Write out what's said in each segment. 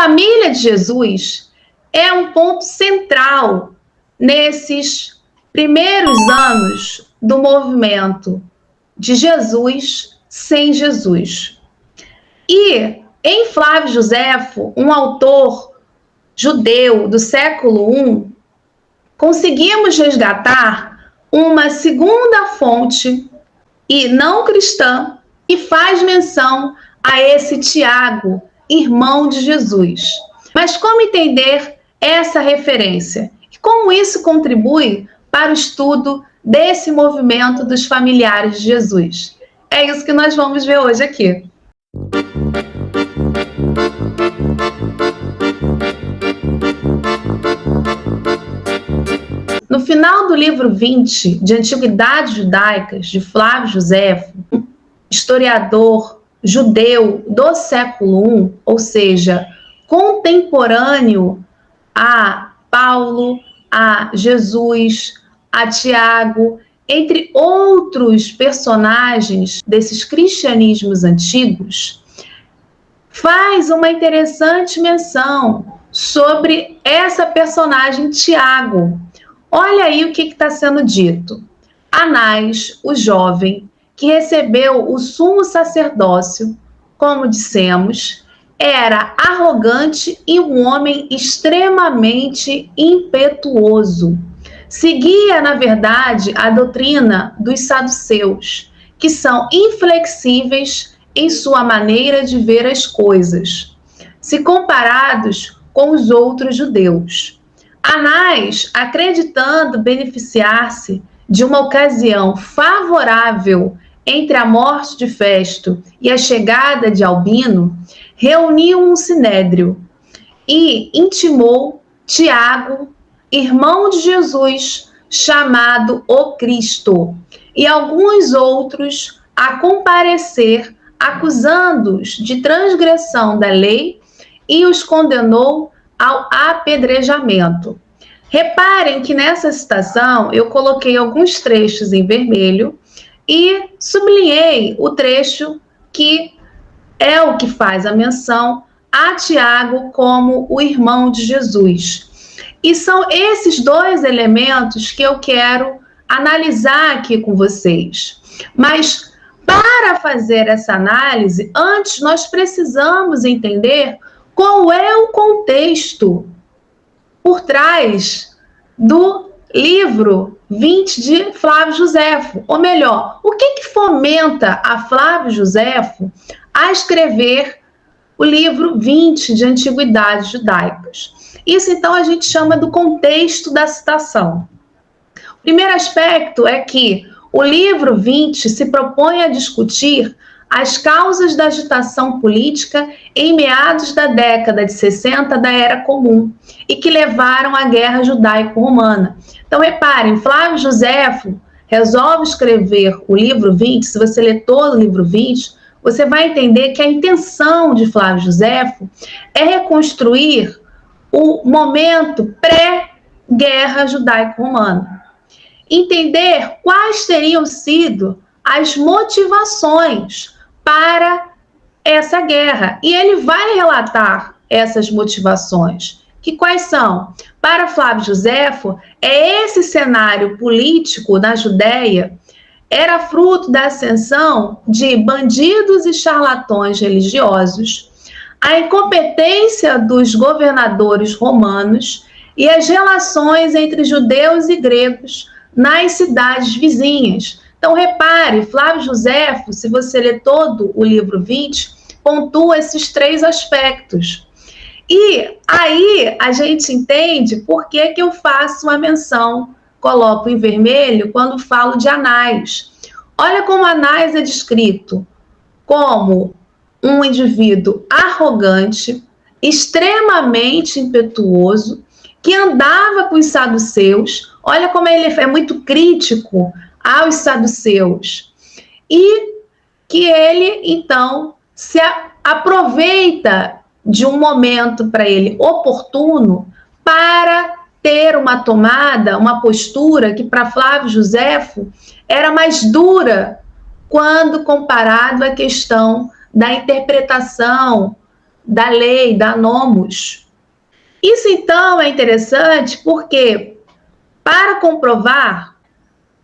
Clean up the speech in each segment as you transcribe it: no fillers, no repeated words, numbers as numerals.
família de Jesus é um ponto central nesses primeiros anos do movimento de Jesus sem Jesus. E em Flávio Joséfo, um autor judeu do século I, conseguimos resgatar uma segunda fonte e não cristã e faz menção a esse Tiago, irmão de Jesus. Mas como entender essa referência? E como isso contribui para o estudo desse movimento dos familiares de Jesus? É isso que nós vamos ver hoje aqui. No final do livro 20 de Antiguidades Judaicas, de Flávio Joséfo, historiador judeu do século I, ou seja, contemporâneo a Paulo, a Jesus, a Tiago, entre outros personagens desses cristianismos antigos, faz uma interessante menção sobre essa personagem Tiago. Olha aí o que está sendo dito. Anás, o jovem, que recebeu o sumo sacerdócio, como dissemos, era arrogante e um homem extremamente impetuoso. Seguia, na verdade, a doutrina dos saduceus, que são inflexíveis em sua maneira de ver as coisas, se comparados com os outros judeus. Anás, acreditando beneficiar-se de uma ocasião favorável entre a morte de Festo e a chegada de Albino, reuniu um sinédrio e intimou Tiago, irmão de Jesus, chamado o Cristo, e alguns outros a comparecer, acusando-os de transgressão da lei, e os condenou ao apedrejamento. Reparem que nessa citação eu coloquei alguns trechos em vermelho e sublinhei o trecho que é o que faz a menção a Tiago como o irmão de Jesus. E são esses dois elementos que eu quero analisar aqui com vocês. Mas para fazer essa análise, antes nós precisamos entender qual é o contexto por trás do livro 20 de Flávio Joséfo. Ou melhor, o que fomenta a Flávio Joséfo a escrever o livro 20 de Antiguidades Judaicas? Isso, então, a gente chama do contexto da citação. O primeiro aspecto é que o livro 20 se propõe a discutir as causas da agitação política em meados da década de 60 da Era Comum e que levaram à Guerra Judaico-Romana. Então, reparem, Flávio Joséfo resolve escrever o livro 20, se você ler todo o livro 20, você vai entender que a intenção de Flávio Joséfo é reconstruir o momento pré-Guerra Judaico-Romana. Entender quais teriam sido as motivações para essa guerra. E ele vai relatar essas motivações. Que quais são? Para Flávio Joséfo, esse cenário político na Judéia era fruto da ascensão de bandidos e charlatões religiosos, a incompetência dos governadores romanos e as relações entre judeus e gregos nas cidades vizinhas. Então, repare, Flávio Joséfo, se você ler todo o livro 20, pontua esses três aspectos. E aí a gente entende por que eu faço uma menção, coloco em vermelho, quando falo de Anás. Olha como Anás é descrito como um indivíduo arrogante, extremamente impetuoso, que andava com os saduceus. Olha como ele é muito crítico aos saduceus. E que ele, então, se aproveita de um momento para ele oportuno para ter uma tomada, uma postura que para Flávio Joséfo era mais dura quando comparado à questão da interpretação da lei, da nomos. Isso, então, é interessante porque, para comprovar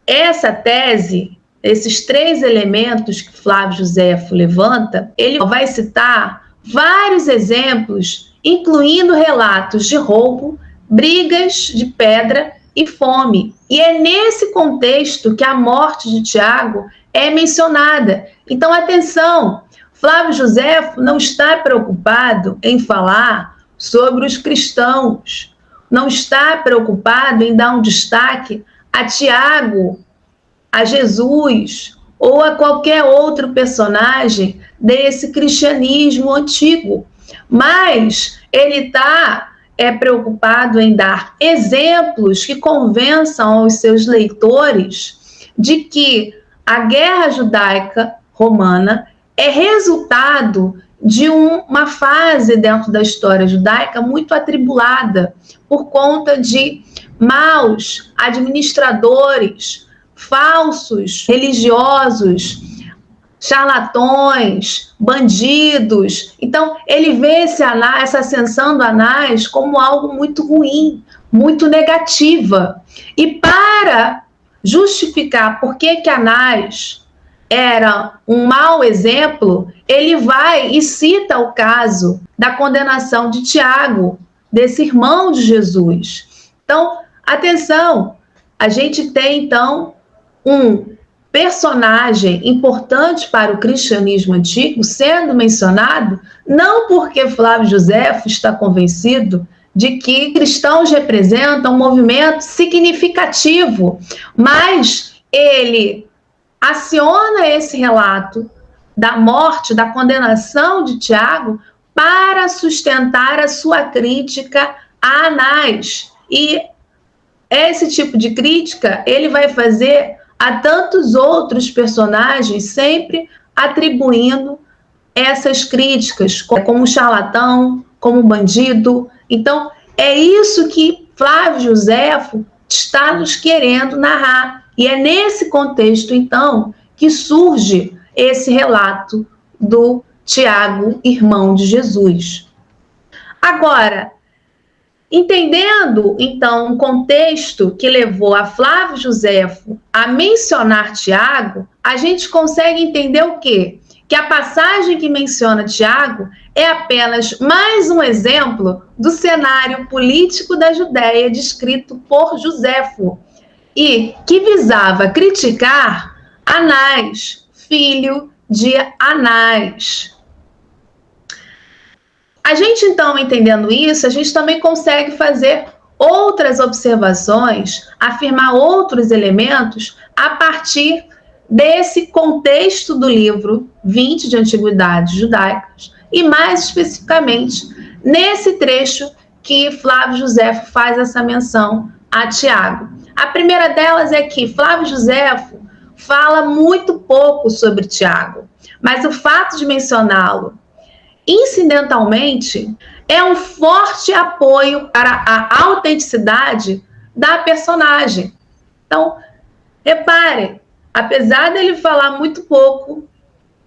essa tese, esses 3 elementos que Flávio Josefo levanta, ele vai citar vários exemplos, incluindo relatos de roubo, brigas de pedra e fome. E é nesse contexto que a morte de Tiago é mencionada. Então, atenção, Flávio Josefo não está preocupado em falar sobre os cristãos, não está preocupado em dar um destaque a Tiago, a Jesus ou a qualquer outro personagem desse cristianismo antigo, mas ele está preocupado em dar exemplos que convençam aos seus leitores de que a guerra judaica romana é resultado de uma fase dentro da história judaica muito atribulada por conta de maus administradores, falsos religiosos, charlatões, bandidos. Então, ele vê essa ascensão do Anás como algo muito ruim, muito negativa. E para justificar por que Anás era um mau exemplo, ele vai e cita o caso da condenação de Tiago, desse irmão de Jesus. Então, atenção, a gente tem, então, um personagem importante para o cristianismo antigo sendo mencionado, não porque Flávio Josefo está convencido de que cristãos representam um movimento significativo, mas ele aciona esse relato da morte, da condenação de Tiago para sustentar a sua crítica a Anás. E esse tipo de crítica ele vai fazer a tantos outros personagens, sempre atribuindo essas críticas como charlatão, como bandido. Então, é isso que Flávio Josefo está nos querendo narrar. E é nesse contexto, então, que surge esse relato do Tiago, irmão de Jesus. Agora, entendendo, então, o contexto que levou a Flávio Josefo a mencionar Tiago, a gente consegue entender o quê? Que a passagem que menciona Tiago é apenas mais um exemplo do cenário político da Judéia descrito por Josefo, e que visava criticar Anás, filho de Anás. A gente, então, entendendo isso, a gente também consegue fazer outras observações, afirmar outros elementos a partir desse contexto do livro 20 de Antiguidades Judaicas e, mais especificamente, nesse trecho que Flávio Josefo faz essa menção a Tiago. A primeira delas é que Flávio Josefo fala muito pouco sobre Tiago, mas o fato de mencioná-lo incidentalmente é um forte apoio para a autenticidade da personagem. Então, reparem, apesar dele falar muito pouco,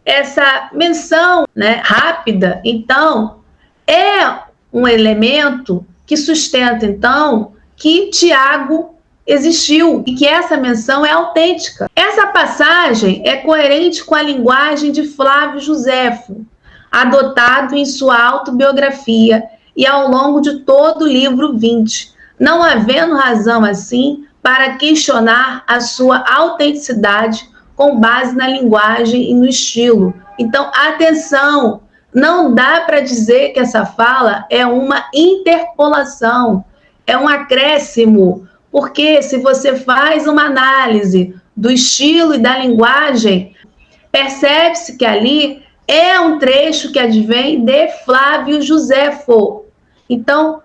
essa menção, rápida, então, é um elemento que sustenta, então, que Tiago existiu e que essa menção é autêntica. Essa passagem é coerente com a linguagem de Flávio Josefo, adotado em sua autobiografia e ao longo de todo o livro 20, não havendo razão, assim, para questionar a sua autenticidade com base na linguagem e no estilo. Então, atenção, não dá para dizer que essa fala é uma interpolação, é um acréscimo, porque se você faz uma análise do estilo e da linguagem, percebe-se que ali é um trecho que advém de Flávio Josefo. Então,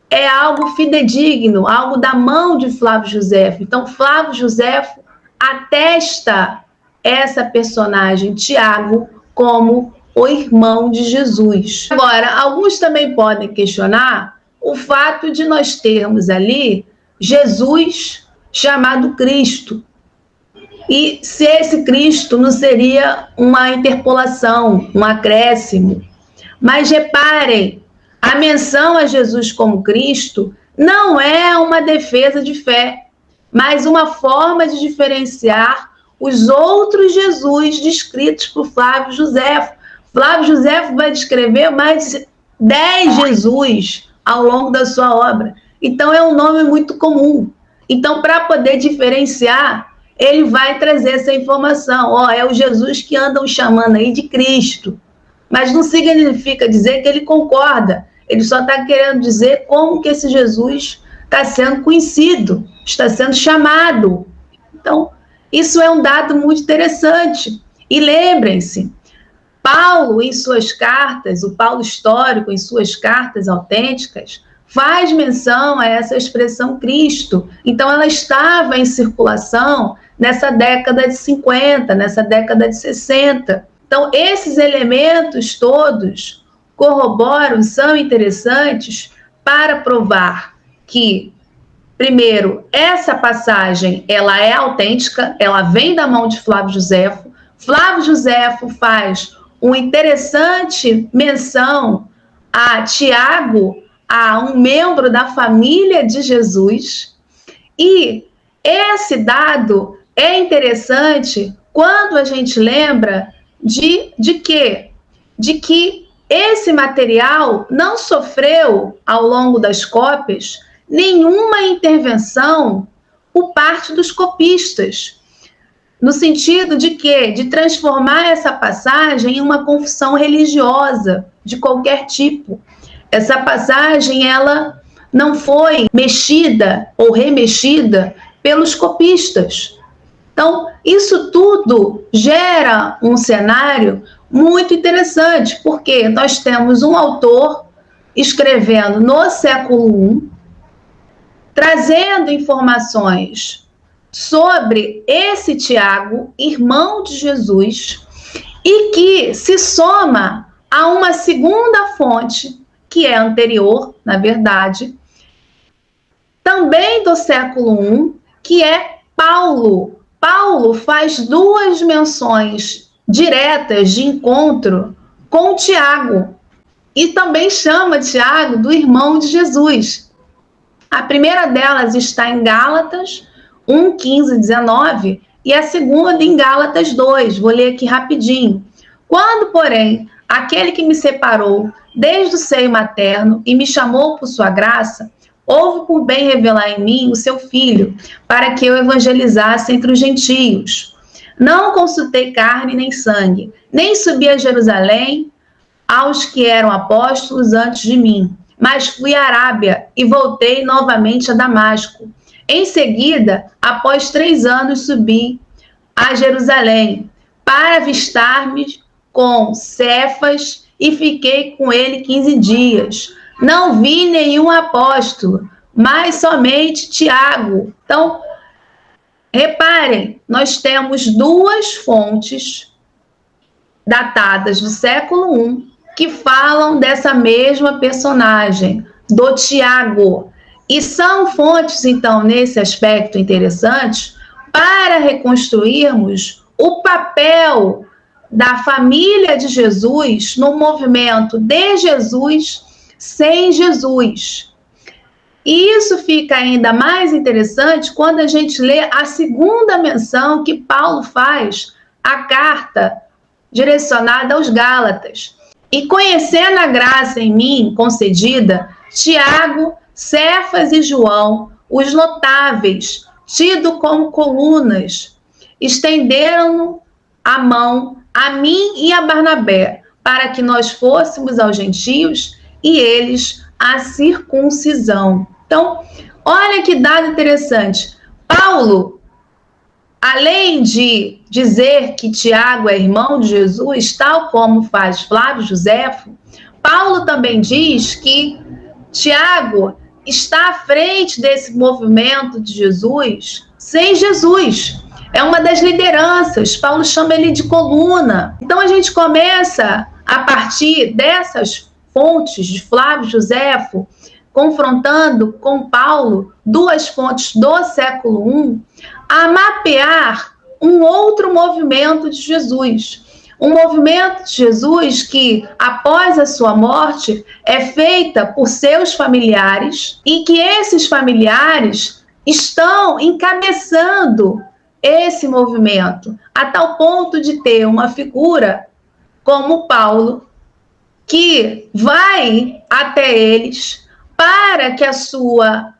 é algo fidedigno, algo da mão de Flávio Josefo. Então, Flávio Josefo atesta essa personagem, Tiago, como o irmão de Jesus. Agora, alguns também podem questionar o fato de nós termos ali Jesus chamado Cristo. E se esse Cristo não seria uma interpolação, um acréscimo. Mas reparem, a menção a Jesus como Cristo não é uma defesa de fé, mas uma forma de diferenciar os outros Jesus descritos por Flávio Josefo. Flávio Josefo vai descrever mais de 10 Jesus ao longo da sua obra. Então, é um nome muito comum. Então, para poder diferenciar, ele vai trazer essa informação. É o Jesus que andam chamando aí de Cristo. Mas não significa dizer que ele concorda. Ele só está querendo dizer como que esse Jesus está sendo conhecido, está sendo chamado. Então, isso é um dado muito interessante. E lembrem-se, Paulo, em suas cartas, o Paulo histórico, em suas cartas autênticas, faz menção a essa expressão Cristo. Então, ela estava em circulação nessa década de 50, nessa década de 60. Então, esses elementos todos corroboram, são interessantes para provar que, primeiro, essa passagem ela é autêntica, ela vem da mão de Flávio Josefo. Flávio Josefo faz uma interessante menção a Tiago, a um membro da família de Jesus. E esse dado é interessante quando a gente lembra de quê? De que esse material não sofreu, ao longo das cópias, nenhuma intervenção por parte dos copistas, no sentido de quê? De transformar essa passagem em uma confissão religiosa de qualquer tipo. Essa passagem, ela não foi mexida ou remexida pelos copistas. Então, isso tudo gera um cenário muito interessante, porque nós temos um autor escrevendo no século I, trazendo informações sobre esse Tiago, irmão de Jesus, e que se soma a uma segunda fonte, que é anterior, na verdade, também do século I, que é Paulo. Paulo faz duas menções diretas de encontro com Tiago, e também chama Tiago do irmão de Jesus. A primeira delas está em Gálatas 1, 15, 19, e a segunda em Gálatas 2. Vou ler aqui rapidinho. Quando, porém, aquele que me separou desde o seio materno e me chamou por sua graça, houve por bem revelar em mim o seu Filho, para que eu evangelizasse entre os gentios. Não consultei carne nem sangue, nem subi a Jerusalém aos que eram apóstolos antes de mim, mas fui à Arábia e voltei novamente a Damasco. Em seguida, após 3 anos, subi a Jerusalém para avistar-me com Cefas e fiquei com ele 15 dias. Não vi nenhum apóstolo, mas somente Tiago. Então, reparem, nós temos duas fontes datadas do século I que falam dessa mesma personagem, do Tiago. E são fontes, então, nesse aspecto interessantes, para reconstruirmos o papel da família de Jesus no movimento de Jesus sem Jesus. E isso fica ainda mais interessante quando a gente lê a segunda menção que Paulo faz à carta direcionada aos Gálatas. E conhecendo a graça em mim concedida, Tiago, Cefas e João, os notáveis, tido como colunas, estenderam a mão a mim e a Barnabé, para que nós fôssemos aos gentios e eles a circuncisão. Então, olha que dado interessante. Paulo, além de dizer que Tiago é irmão de Jesus, tal como faz Flávio Josefo, Paulo também diz que Tiago está à frente desse movimento de Jesus sem Jesus. É uma das lideranças. Paulo chama ele de coluna. Então, a gente começa, a partir dessas fontes de Flávio Josefo, confrontando com Paulo, duas fontes do século I, a mapear um outro movimento de Jesus. Um movimento de Jesus que, após a sua morte, é feita por seus familiares e que esses familiares estão encabeçando esse movimento, a tal ponto de ter uma figura como Paulo, que vai até eles para que a sua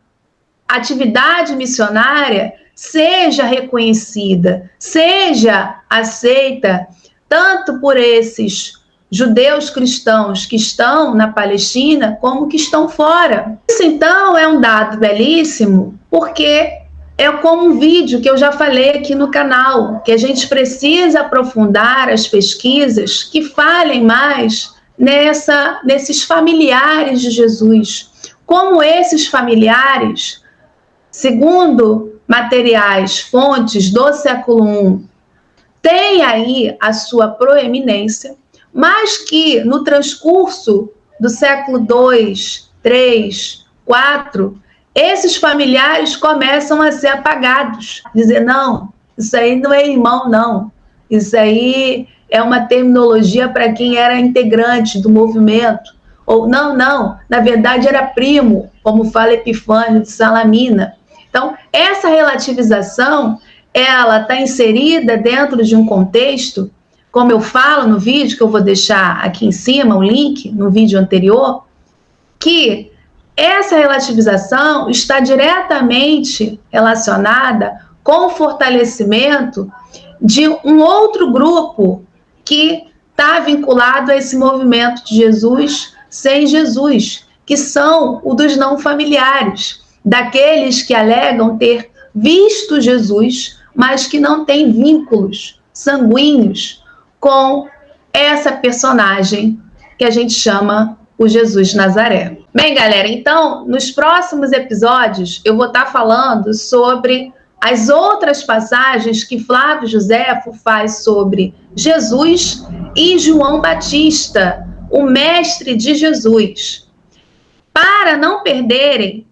atividade missionária seja reconhecida, seja aceita tanto por esses judeus cristãos que estão na Palestina, como que estão fora. Isso, então, é um dado belíssimo, porque é como um vídeo que eu já falei aqui no canal, que a gente precisa aprofundar as pesquisas que falem mais nesses familiares de Jesus. Como esses familiares, segundo materiais, fontes do século I, tem aí a sua proeminência, mas que no transcurso do século II, III, IV, esses familiares começam a ser apagados. Dizer, não, isso aí não é irmão, não. Isso aí é uma terminologia para quem era integrante do movimento. Ou, não, na verdade era primo, como fala Epifânio de Salamina. Então, essa relativização, ela está inserida dentro de um contexto, como eu falo no vídeo, que eu vou deixar aqui em cima, o link, no vídeo anterior, que essa relativização está diretamente relacionada com o fortalecimento de um outro grupo que está vinculado a esse movimento de Jesus sem Jesus, que são o dos não familiares, daqueles que alegam ter visto Jesus, mas que não têm vínculos sanguíneos com essa personagem que a gente chama o Jesus Nazaré. Bem, galera, então, nos próximos episódios, eu vou estar falando sobre as outras passagens que Flávio Joséfo faz sobre Jesus e João Batista, o mestre de Jesus. Para não perderem,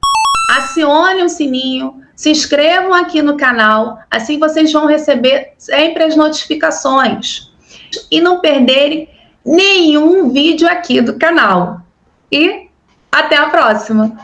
acionem o sininho, se inscrevam aqui no canal, assim vocês vão receber sempre as notificações. E não perderem nenhum vídeo aqui do canal. E até a próxima!